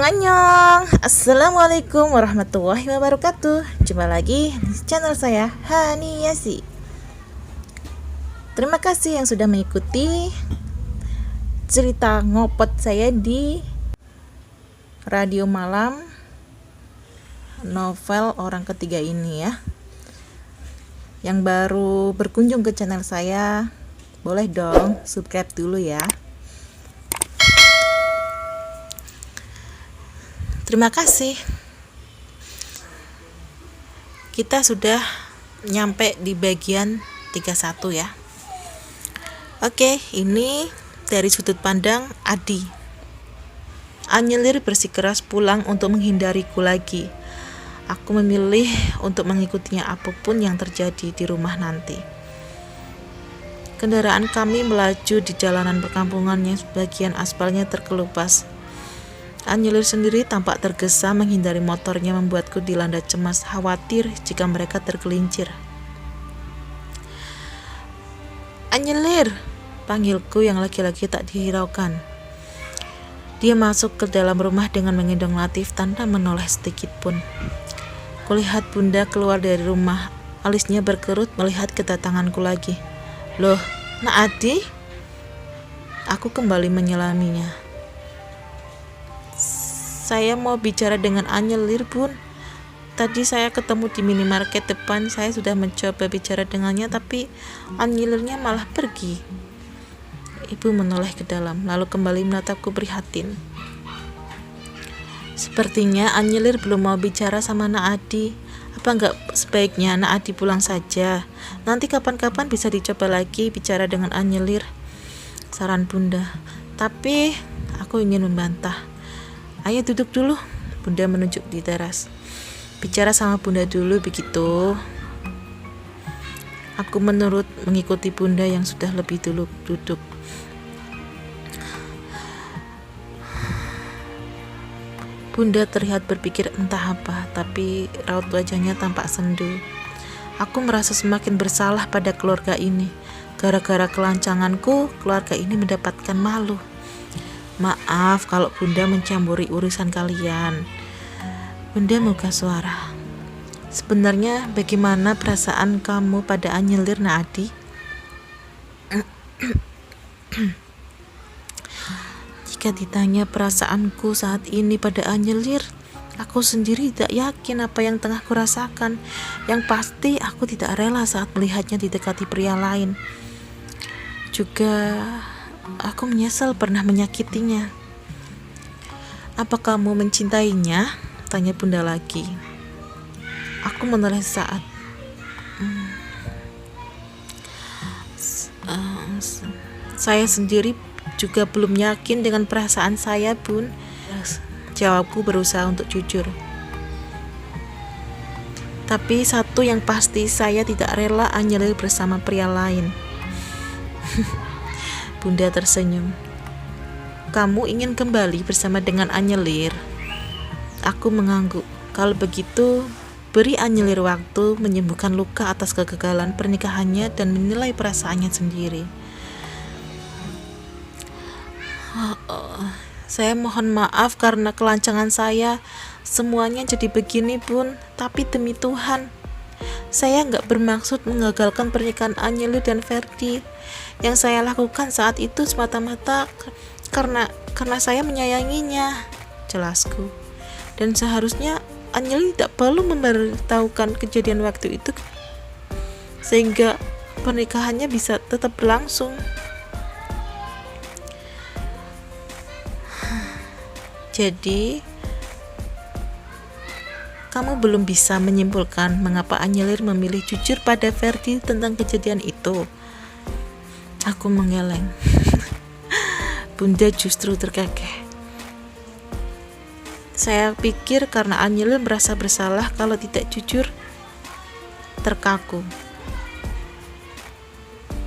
Annyeong. Assalamualaikum warahmatullahi wabarakatuh. Jumpa lagi di channel saya Haniyasi. Terima kasih yang sudah mengikuti cerita ngopot saya di radio malam novel Orang Ketiga ini ya. Yang baru berkunjung ke channel saya, boleh dong subscribe dulu ya. Terima kasih. Kita sudah nyampe di bagian 31 ya. Oke, ini dari sudut pandang Adi. Anyelir bersikeras pulang untuk menghindariku lagi. Aku memilih untuk mengikutinya apapun yang terjadi di rumah nanti. Kendaraan kami melaju di jalanan perkampungan yang sebagian aspalnya terkelupas. Anyelir sendiri tampak tergesa menghindari motornya, membuatku dilanda cemas, khawatir jika mereka tergelincir. Anyelir, panggilku yang laki-laki tak dihiraukan. Dia masuk ke dalam rumah dengan menggendong Latif tanpa menoleh sedikit pun. Kulihat bunda keluar dari rumah, alisnya berkerut melihat kedatanganku lagi. Loh, Nak Adi? Aku kembali menyelaminya. Saya mau bicara dengan Anyelir, Bun. Tadi saya ketemu di minimarket depan. Saya sudah mencoba bicara dengannya, tapi Anyelirnya malah pergi. Ibu menoleh ke dalam, lalu kembali menatapku prihatin. Sepertinya Anyelir belum mau bicara sama Nak Adi. Apa enggak sebaiknya Nak Adi pulang saja? Nanti kapan-kapan bisa dicoba lagi bicara dengan Anyelir, saran bunda. Tapi aku ingin membantah. Ayo duduk dulu, bunda menunjuk di teras. Bicara sama bunda dulu begitu. Aku menurut mengikuti bunda yang sudah lebih dulu duduk. Bunda terlihat berpikir entah apa, tapi raut wajahnya tampak sendu. Aku merasa semakin bersalah pada keluarga ini. Gara-gara kelancanganku, keluarga ini mendapatkan malu. Maaf kalau bunda mencampuri urusan kalian. Bunda membuka suara. Sebenarnya bagaimana perasaan kamu pada Anyelir, Nak Adi? Jika ditanya perasaanku saat ini pada Anyelir, aku sendiri tidak yakin apa yang tengah kurasakan. Yang pasti aku tidak rela saat melihatnya didekati pria lain. Juga aku menyesal pernah menyakitinya. Apa kamu mencintainya? Tanya bunda lagi. Aku menoleh saat. Saya sendiri juga belum yakin dengan perasaan saya, Bun. Jawabku berusaha untuk jujur. Tapi satu yang pasti, saya tidak rela Anyelir bersama pria lain. Bunda tersenyum. Kamu ingin kembali bersama dengan Anyelir? Aku mengangguk. Kalau begitu, beri Anyelir waktu menyembuhkan luka atas kegagalan pernikahannya dan menilai perasaannya sendiri. Saya mohon maaf karena kelancangan saya. Semuanya jadi begini, Bun. Tapi demi Tuhan, saya nggak bermaksud menggagalkan pernikahan Anyelir dan Ferdi. Yang saya lakukan saat itu semata-mata karena saya menyayanginya, jelasku. Dan seharusnya Anyelir tidak perlu memberitahukan kejadian waktu itu, sehingga pernikahannya bisa tetap berlangsung. Jadi kamu belum bisa menyimpulkan mengapa Anyelir memilih jujur pada Ferdi tentang kejadian itu. Aku menggeleng. Bunda justru terkekeh. Saya pikir karena Anyelir merasa bersalah kalau tidak jujur. Terkaku.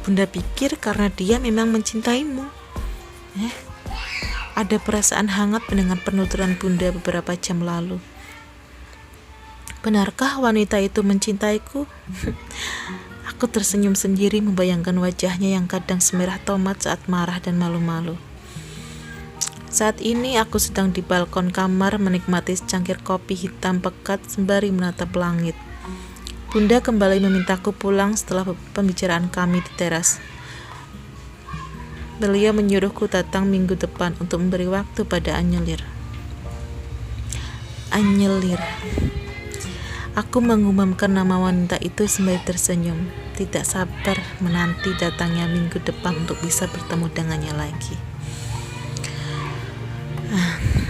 Bunda pikir karena dia memang mencintaimu. Ada perasaan hangat mendengar penuturan bunda beberapa jam lalu. Benarkah wanita itu mencintaiku? Aku tersenyum sendiri membayangkan wajahnya yang kadang semerah tomat saat marah dan malu-malu. Saat ini aku sedang di balkon kamar menikmati secangkir kopi hitam pekat sembari menatap langit. Bunda kembali memintaku pulang setelah pembicaraan kami di teras. Beliau menyuruhku datang minggu depan untuk memberi waktu pada Anyelir. Anyelir. Aku mengumumkan nama wanita itu sembari tersenyum, tidak sabar menanti datangnya minggu depan untuk bisa bertemu dengannya lagi.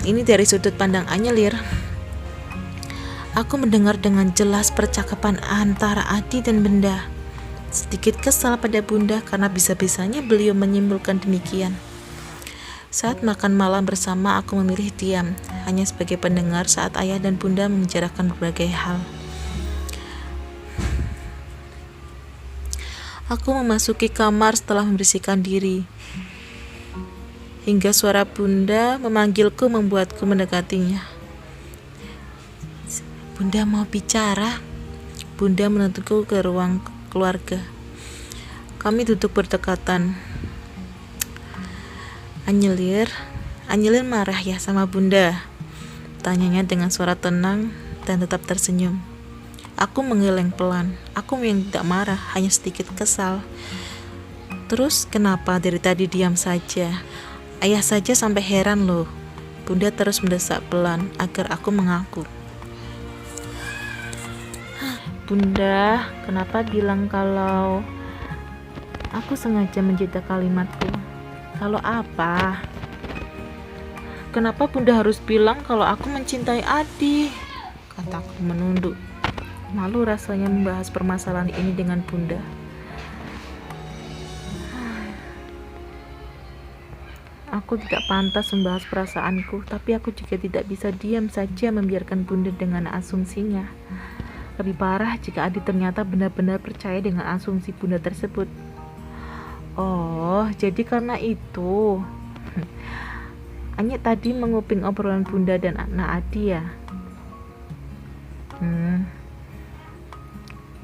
Ini dari sudut pandang Anyelir. Aku mendengar dengan jelas percakapan antara Adi dan Bunda. Sedikit kesal pada Bunda karena bisa-bisanya beliau menyimpulkan demikian. Saat makan malam bersama, aku memilih diam, hanya sebagai pendengar saat ayah dan Bunda membicarakan berbagai hal. Aku memasuki kamar setelah membersihkan diri, hingga suara Bunda memanggilku membuatku mendekatinya. Bunda mau bicara. Bunda menuntunku ke ruang keluarga. Kami duduk berdekatan. Anyelir marah ya sama Bunda? Tanyanya dengan suara tenang dan tetap tersenyum. Aku menggeleng pelan. Aku yang tidak marah, hanya sedikit kesal. Terus kenapa dari tadi diam saja? Ayah saja sampai heran loh. Bunda terus mendesak pelan agar aku mengaku. Bunda, kenapa bilang kalau aku sengaja menjeda kalimatku? Kalau apa? Kenapa Bunda harus bilang kalau aku mencintai Adi? Kataku menunduk. Malu rasanya membahas permasalahan ini dengan Bunda. Aku tidak pantas membahas perasaanku, tapi aku juga tidak bisa diam saja membiarkan Bunda dengan asumsinya. Lebih parah jika Adi ternyata benar-benar percaya dengan asumsi Bunda tersebut. Oh, jadi karena itu Anyek tadi menguping obrolan Bunda dan anak Adi ya?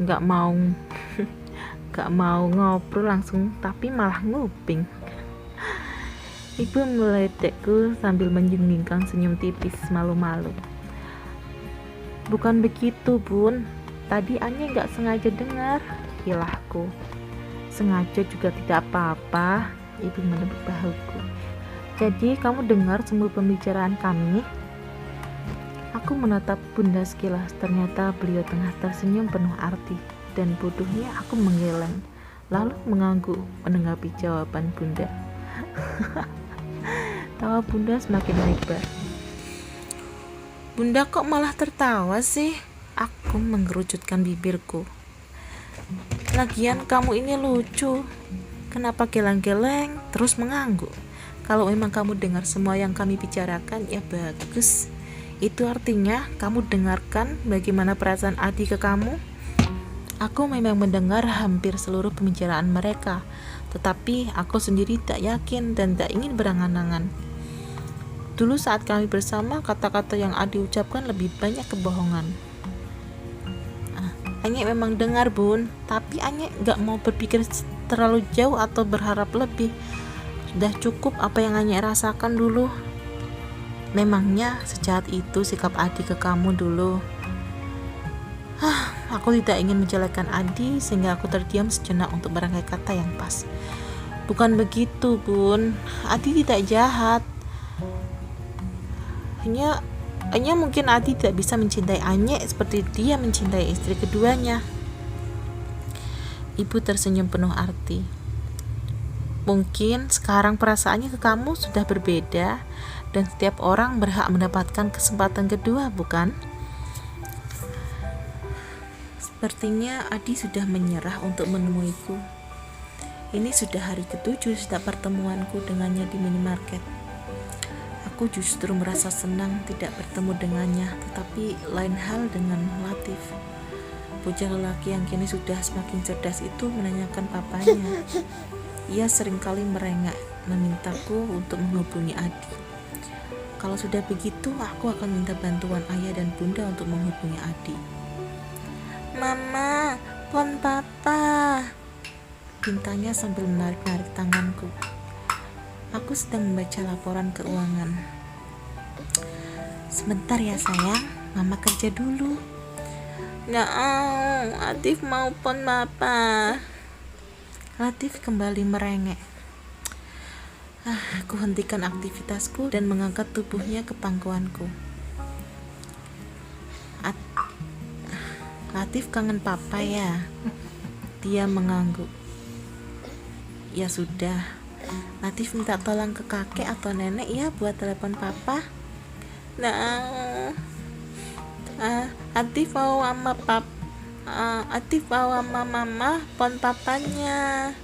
Gak mau ngobrol langsung, tapi malah nguping. Ibu meledekku sambil menjengingkan senyum tipis malu-malu. Bukan begitu, Bun. Tadi Anyek gak sengaja dengar, ilahku. Sengaja juga tidak apa-apa, Ibu menepuk bahuku. Jadi kamu dengar semua pembicaraan kami? Aku menatap Bunda sekilas, ternyata beliau tengah tersenyum penuh arti, dan bodohnya aku menggeleng, lalu mengangguk menanggapi jawaban Bunda. Tawa Bunda semakin lebar. Bunda kok malah tertawa sih? Aku mengerujutkan bibirku. Lagian kamu ini lucu. Kenapa geleng-geleng terus mengangguk? Kalau memang kamu dengar semua yang kami bicarakan, ya bagus. Itu artinya kamu dengarkan bagaimana perasaan Adi ke kamu. Aku memang mendengar hampir seluruh pembicaraan mereka, tetapi aku sendiri tak yakin dan tak ingin berangan-angan. Dulu saat kami bersama, kata-kata yang Adi ucapkan lebih banyak kebohongan. Anyek memang dengar, Bun, tapi Anyek gak mau berpikir terlalu jauh atau berharap lebih. Sudah cukup apa yang Anyek rasakan dulu. Memangnya sejahat itu sikap Adi ke kamu dulu? Aku tidak ingin menjelekkan Adi, sehingga aku terdiam sejenak untuk merangkai kata yang pas. Bukan begitu, Bun. Adi tidak jahat. Hanya mungkin Adi tidak bisa mencintai Anyek seperti dia mencintai istri keduanya. Ibu tersenyum penuh arti. Mungkin sekarang perasaannya ke kamu sudah berbeda, dan setiap orang berhak mendapatkan kesempatan kedua, bukan? Sepertinya Adi sudah menyerah untuk menemuiku. Ini sudah hari ke-7 sejak pertemuanku dengannya di minimarket. Aku justru merasa senang tidak bertemu dengannya, tetapi lain hal dengan Latif. Bocah lelaki yang kini sudah semakin cerdas itu menanyakan papanya. Ia seringkali merengek, memintaku untuk menghubungi Adi. Kalau sudah begitu, aku akan minta bantuan ayah dan Bunda untuk menghubungi Adi. Mama, pon papa, pintanya sambil menarik-narik tanganku. Aku sedang membaca laporan keuangan. Sebentar ya sayang, mama kerja dulu. Nggak, Latif mau pon papa. Latif kembali merengek. Aku hentikan aktivitasku dan mengangkat tubuhnya ke pangkuanku. Latif kangen papa ya? Dia mengangguk. Ya sudah, Latif minta tolong ke kakek atau nenek ya buat telepon papa. Nah, Latif mau sama Latif mau sama mama pon papanya.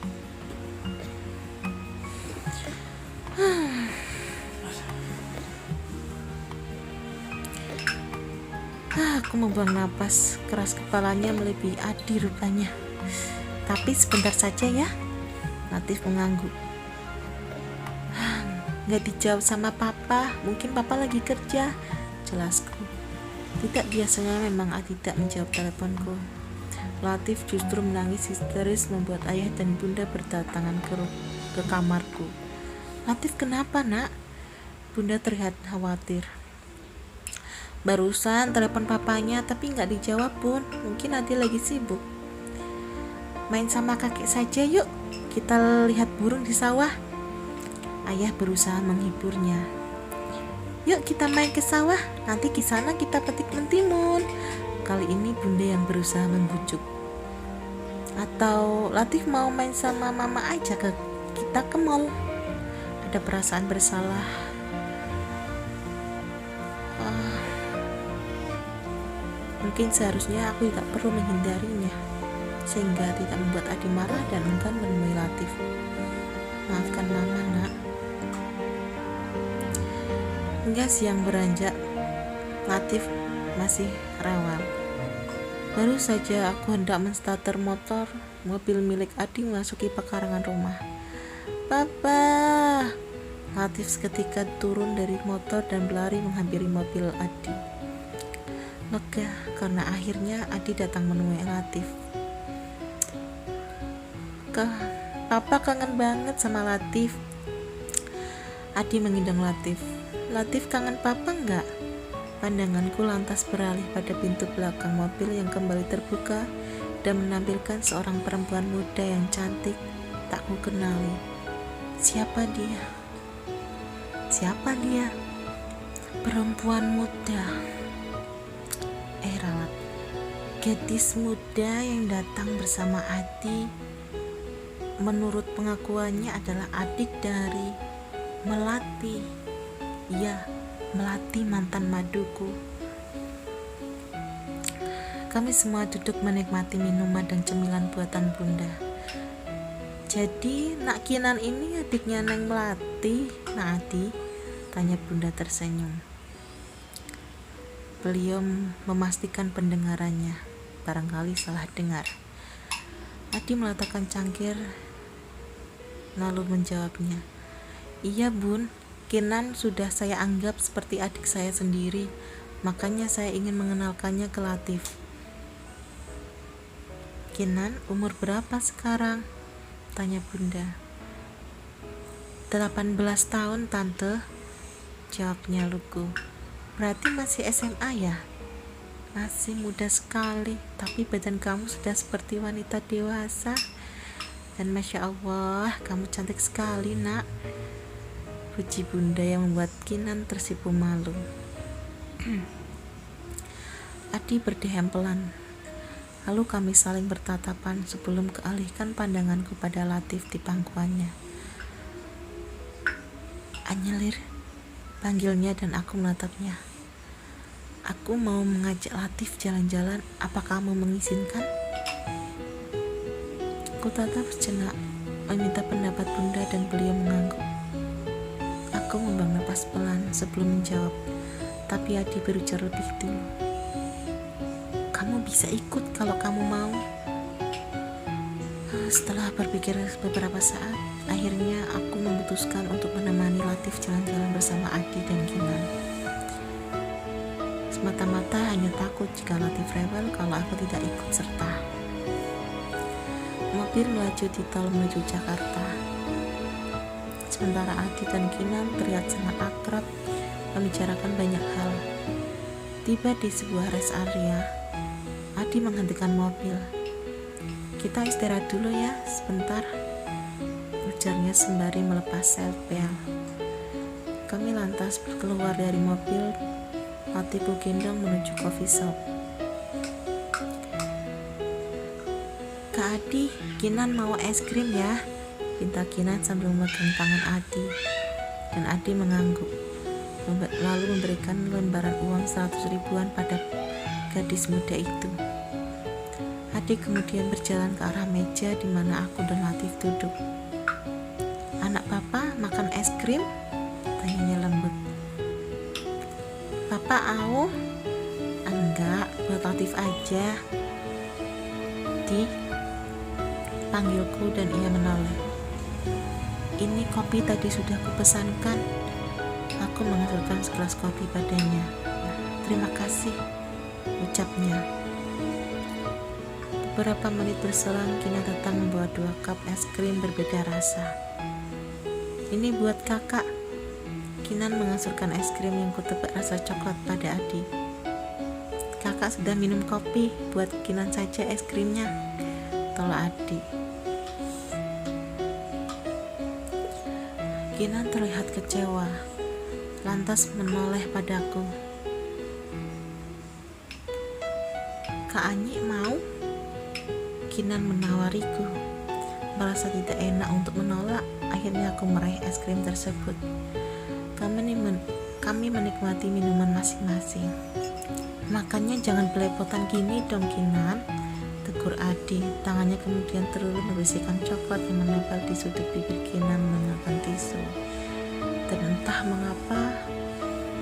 Aku membuang napas keras, kepalanya melebihi Adi rupanya. Tapi sebentar saja ya, Latif mengangguk. Gak dijawab sama papa, mungkin papa lagi kerja, jelasku. Tidak biasanya memang tidak menjawab teleponku. Latif justru menangis histeris membuat ayah dan bunda berdatangan ke kamarku. Latif kenapa nak? Bunda terlihat khawatir. Barusan telepon papanya tapi gak dijawab bun, mungkin Adi lagi sibuk. Main sama kakek saja yuk, kita lihat burung di sawah. Ayah berusaha menghiburnya. Yuk kita main ke sawah, nanti di sana kita petik mentimun. Kali ini bunda yang berusaha membujuk. Atau Latif mau main sama mama aja kita ke mall. Ada perasaan bersalah. Mungkin seharusnya aku tidak perlu menghindarinya, sehingga tidak membuat Adi marah dan enggan menemui Latif. Maafkan mama nak. Hingga siang beranjak, Latif masih rewel. Baru saja aku hendak menstarter motor, mobil milik Adi memasuki pekarangan rumah. Papa! Latif seketika turun dari motor dan berlari menghampiri mobil Adi. Lega karena akhirnya Adi datang menemui Latif. Papa kangen banget sama Latif. Adi mengindong Latif. Latif kangen papa enggak? Pandanganku lantas beralih pada pintu belakang mobil yang kembali terbuka dan menampilkan seorang perempuan muda yang cantik tak kukenali. Siapa dia? Siapa dia? Perempuan muda. Rawat. Gadis muda yang datang bersama Adi, menurut pengakuannya adalah adik dari Melati. Ya, Melati mantan maduku. Kami semua duduk menikmati minuman dan cemilan buatan bunda. Jadi, Nak Kinan ini adiknya Neng Melati, Nak Adi? Tanya bunda tersenyum. Beliau memastikan pendengarannya, barangkali salah dengar. Adi meletakkan cangkir, lalu menjawabnya. Iya bun, Kinan sudah saya anggap seperti adik saya sendiri, makanya saya ingin mengenalkannya ke Latif. Kinan umur berapa sekarang? Tanya bunda. 18 tahun tante, jawabnya lugu. Berarti masih SMA ya? Masih muda sekali, tapi badan kamu sudah seperti wanita dewasa. Dan Masya Allah, kamu cantik sekali nak. Puji bunda yang membuat Kinan tersipu malu. Adi berdiam pelan. Lalu kami saling bertatapan sebelum kealihkan pandanganku pada Latif di pangkuannya. Anyelir, panggilnya dan aku menatapnya. Aku mau mengajak Latif jalan-jalan, apa kamu mengizinkan? Aku tatap sejenak, meminta pendapat bunda dan beliau mengangguk. Aku membuang napas pelan sebelum menjawab, tapi Adi berujar lebih dulu. Kamu bisa ikut kalau kamu mau. Setelah berpikir beberapa saat, akhirnya aku memutuskan untuk menemani Latif jalan-jalan bersama Adi dan Kinan. Semata-mata hanya takut jika Latif rewel kalau aku tidak ikut serta. Mobil melaju di tol menuju Jakarta. Sementara Adi dan Kinan terlihat sangat akrab, membicarakan banyak hal. Tiba di sebuah rest area, Adi menghentikan mobil. "Kita istirahat dulu ya, sebentar," ujarnya sembari melepas seatbelt. Kami lantas keluar dari mobil, Latifku gendong menuju coffee shop. "Kak Adi, Kinan mau es krim ya?" pinta Kinan sambil memegang tangan Adi. Dan Adi mengangguk, lalu memberikan lembaran uang 100 ribuan pada gadis muda itu. Adi kemudian berjalan ke arah meja di mana aku dan Latif duduk. "Anak papa makan es krim?" tanyanya lembut. "Papa au?" "Enggak, buat Latif aja." "Di," panggilku dan ia menoleh. "Ini kopi tadi sudah kupesankan." Aku menghasilkan segelas kopi padanya. "Terima kasih," ucapnya. Beberapa menit berselang, Kinan datang membawa 2 cup es krim berbeda rasa. "Ini buat kakak." Kinan mengasurkan es krim yang kutebak rasa coklat pada Adi. "Kakak sudah minum kopi, buat Kinan saja es krimnya," tolak Adi. Kinan terlihat kecewa, lantas menoleh padaku. "Kak Anyi mau?" Kinan menawariku. Merasa tidak enak untuk menolak, akhirnya aku meraih es krim tersebut. Kami menikmati minuman masing-masing. "Makannya jangan belepotan gini dong, Kinan," tegur Adi. Tangannya kemudian terus membersihkan coklat yang menempel di sudut bibir Kinan menggunakan tisu. Dan entah mengapa,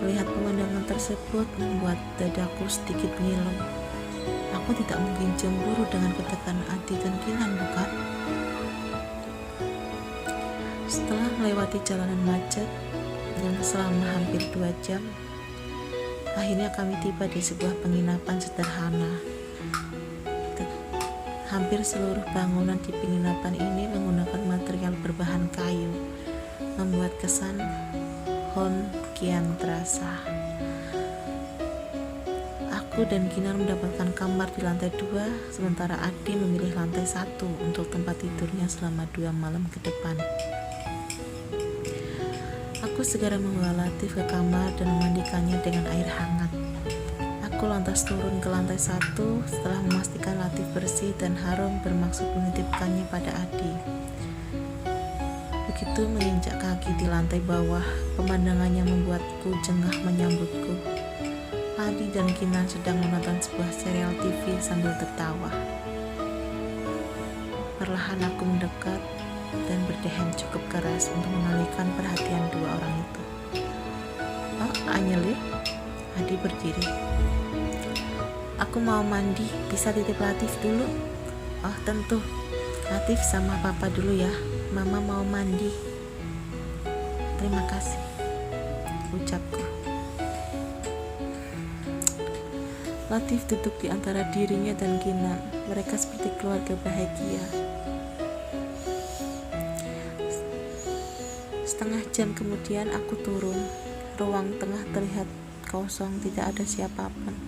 melihat pemandangan tersebut membuat dadaku sedikit ngilu. Aku tidak mungkin cemburu dengan ketegangan Adi dan Kinan, bukan? Setelah melewati jalanan macet yang selama hampir 2 jam, akhirnya kami tiba di sebuah penginapan sederhana. Hampir seluruh bangunan di penginapan ini menggunakan material berbahan kayu, membuat kesan hon kian terasa. Aku dan Kinan mendapatkan kamar di lantai 2, sementara Adi memilih lantai 1 untuk tempat tidurnya selama 2 malam ke depan. Aku segera membawa Latif ke kamar dan memandikannya dengan air hangat. Aku lantas turun ke lantai 1 setelah memastikan Latif bersih dan harum, bermaksud menitipkannya pada Adi. Begitu menginjak kaki di lantai bawah, pemandangannya membuatku jengah menyambutku. Adi dan Kinan sedang menonton sebuah serial TV sambil tertawa. Perlahan aku mendekat dan berdehem cukup keras untuk mengalihkan perhatian 2 orang itu. "Oh, Anyeli," Adi berdiri. "Aku mau mandi, bisa titip Latif dulu?" "Oh, tentu. Latif sama papa dulu ya, mama mau mandi." "Terima kasih," ucapku. Latif duduk di antara dirinya dan Kinan. Mereka seperti keluarga bahagia. Setengah jam kemudian aku turun. Ruang tengah terlihat kosong, tidak ada siapapun.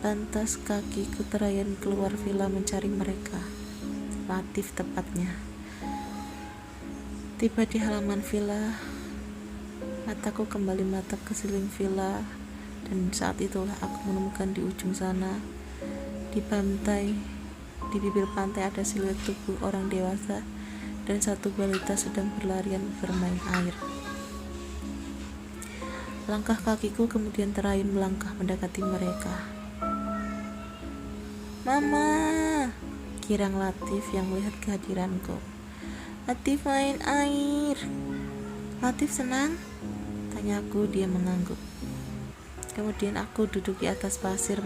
Lantas kakiku terayun keluar villa mencari mereka. Latif tepatnya. Tiba di halaman villa, mataku kembali menatap ke sekeliling villa. Dan saat itulah aku menemukan di ujung sana, di bibir pantai ada siluet tubuh orang dewasa dan satu balita sedang berlarian bermain air. Langkah kakiku kemudian terayun melangkah mendekati mereka. "Mama!" girang Latif yang melihat kehadiranku. "Latif main air." "Latif senang?" tanyaku, dia mengangguk. Kemudian aku duduk di atas pasir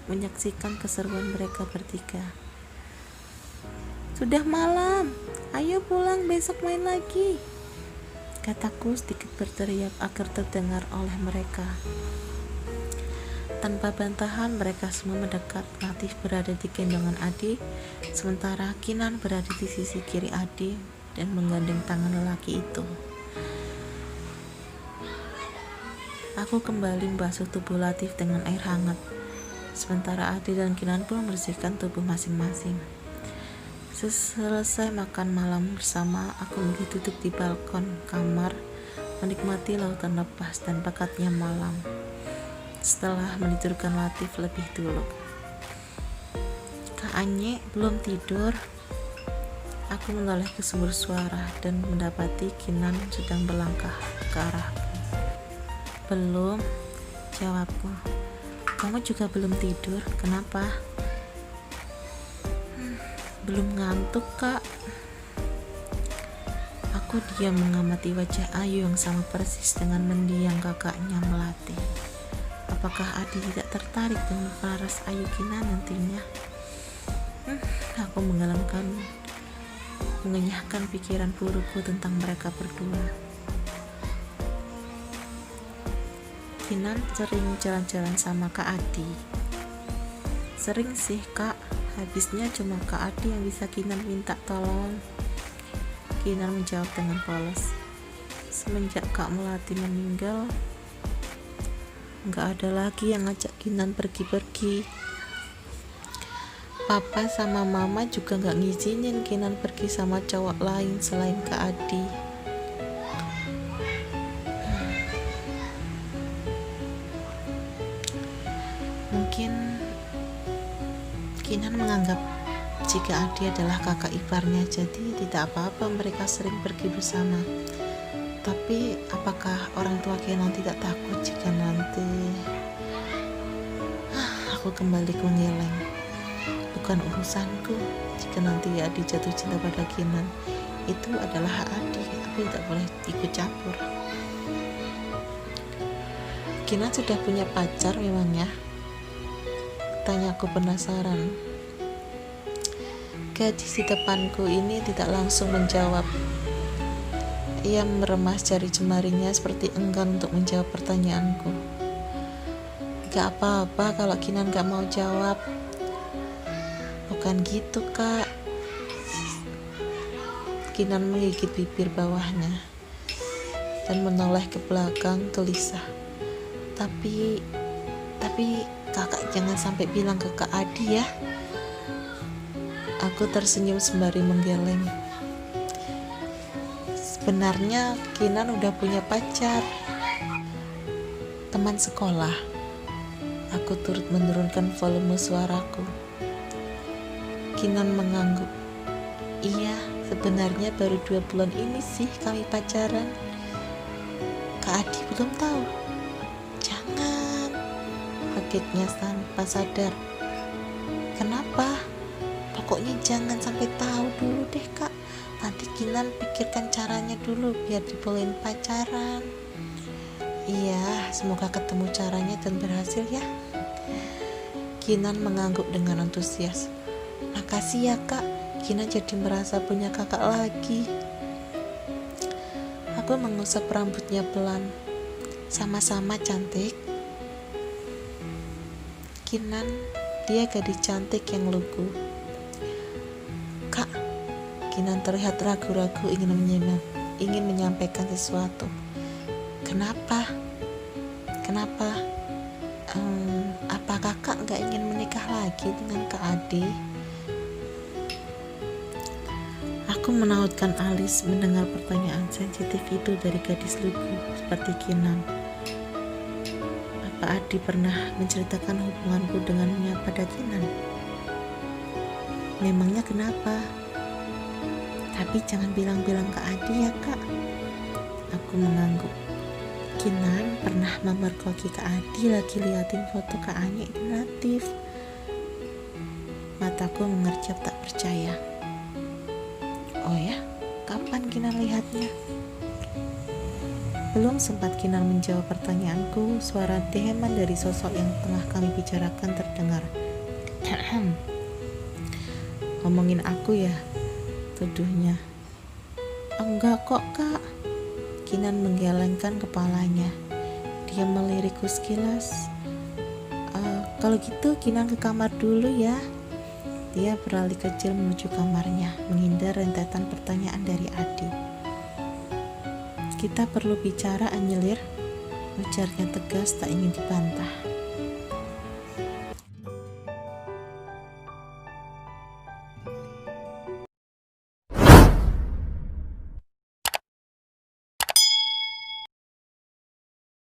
menyaksikan keseruan mereka bertiga. "Sudah malam, ayo pulang, besok main lagi," kataku sedikit berteriak agar terdengar oleh mereka. Tanpa bantahan mereka semua mendekat. Latif berada di gendongan Adi, sementara Kinan berada di sisi kiri Adi dan menggandeng tangan lelaki itu. Aku kembali membasuh tubuh Latif dengan air hangat, sementara Adi dan Kinan pun membersihkan tubuh masing-masing. Selesai makan malam bersama, aku duduk di balkon kamar, menikmati lautan lepas dan pekatnya malam. Setelah menidurkan Latif lebih dulu. Kak Anye belum tidur. Aku menoleh ke sumber suara dan mendapati Kinan sedang berlangkah ke arahku. Belum, jawabku. Kamu juga belum tidur, kenapa? Belum ngantuk, Kak. Aku diam mengamati wajah Ayu yang sama persis dengan mendiang kakaknya Melati. Apakah Adi tidak tertarik dengan paras Ayu Kinan nantinya? Aku mengenyahkan pikiran burukku tentang mereka berdua. Kinan sering jalan-jalan sama Kak Adi. Sering sih, Kak. Habisnya cuma Kak Adi yang bisa Kinan minta tolong. Kinan menjawab dengan polos. Semenjak Kak Melati meninggal, gak ada lagi yang ngajak Kinan pergi-pergi. Papa sama Mama juga gak ngizinin Kinan pergi sama cowok lain selain Kak Adi. Mungkin Kinan menganggap jika Adi adalah kakak iparnya, jadi tidak apa-apa mereka sering pergi bersama. Tapi apakah orang tua Kinan tidak takut jika nanti aku kembali menggeleng? Bukan urusanku jika nanti Adi jatuh cinta pada Kinan. Itu adalah hak Adi, aku tidak boleh ikut campur. Kinan sudah punya pacar memangnya? Tanya aku penasaran. Gadis di depanku ini tidak langsung menjawab. Ia meremas jari jemarinya seperti enggan untuk menjawab pertanyaanku. Gak apa-apa kalau Kinan gak mau jawab. Bukan gitu, Kak. Kinan menggigit bibir bawahnya dan menoleh ke belakang gelisah. Tapi kakak jangan sampai bilang ke Kak Adi ya. Aku tersenyum sembari menggeleng. Sebenarnya Kinan udah punya pacar, teman sekolah. Aku turut menurunkan volume suaraku. Kinan mengangguk. Iya, sebenarnya baru 2 bulan ini sih kami pacaran. Kak Adi belum tahu. Jangan, kagetnya tanpa sadar. Kenapa? Pokoknya jangan sampai tahu dulu deh, Kak. Nanti Kinan pikirkan caranya dulu biar dibolehin pacaran. Iya, semoga ketemu caranya dan berhasil ya. Kinan mengangguk dengan antusias. Makasih ya, Kak. Kinan jadi merasa punya kakak lagi. Aku mengusap rambutnya pelan. Sama-sama cantik. Kinan, dia gadis cantik yang lugu. Kak, Kinan terlihat ragu-ragu ingin menyampaikan sesuatu. Kenapa? Apa kakak gak ingin menikah lagi dengan Kak Adi? Aku menautkan alis mendengar pertanyaan sensitif itu dari gadis lugu seperti Kinan. Apa Adi pernah menceritakan hubunganku dengannya pada Kinan? Memangnya kenapa? Tapi jangan bilang-bilang ke Adi ya, Kak. Aku mengangguk. Kinan pernah memergoki Kak Adi lagi liatin foto Kak Anye di Latif. Mataku mengerjap tak percaya. Oh ya, kapan Kinan lihatnya? Belum sempat Kinan menjawab pertanyaanku, suara deheman dari sosok yang tengah kami bicarakan terdengar. Ngomongin aku ya? Tuduhnya. Enggak kok, Kak. Kinan menggelengkan kepalanya. Dia melirikku sekilas. Kalau gitu Kinan ke kamar dulu ya. Dia beralih kecil menuju kamarnya, menghindar rentetan pertanyaan dari Adi. Kita perlu bicara, Anyelir, ujarnya tegas tak ingin dibantah.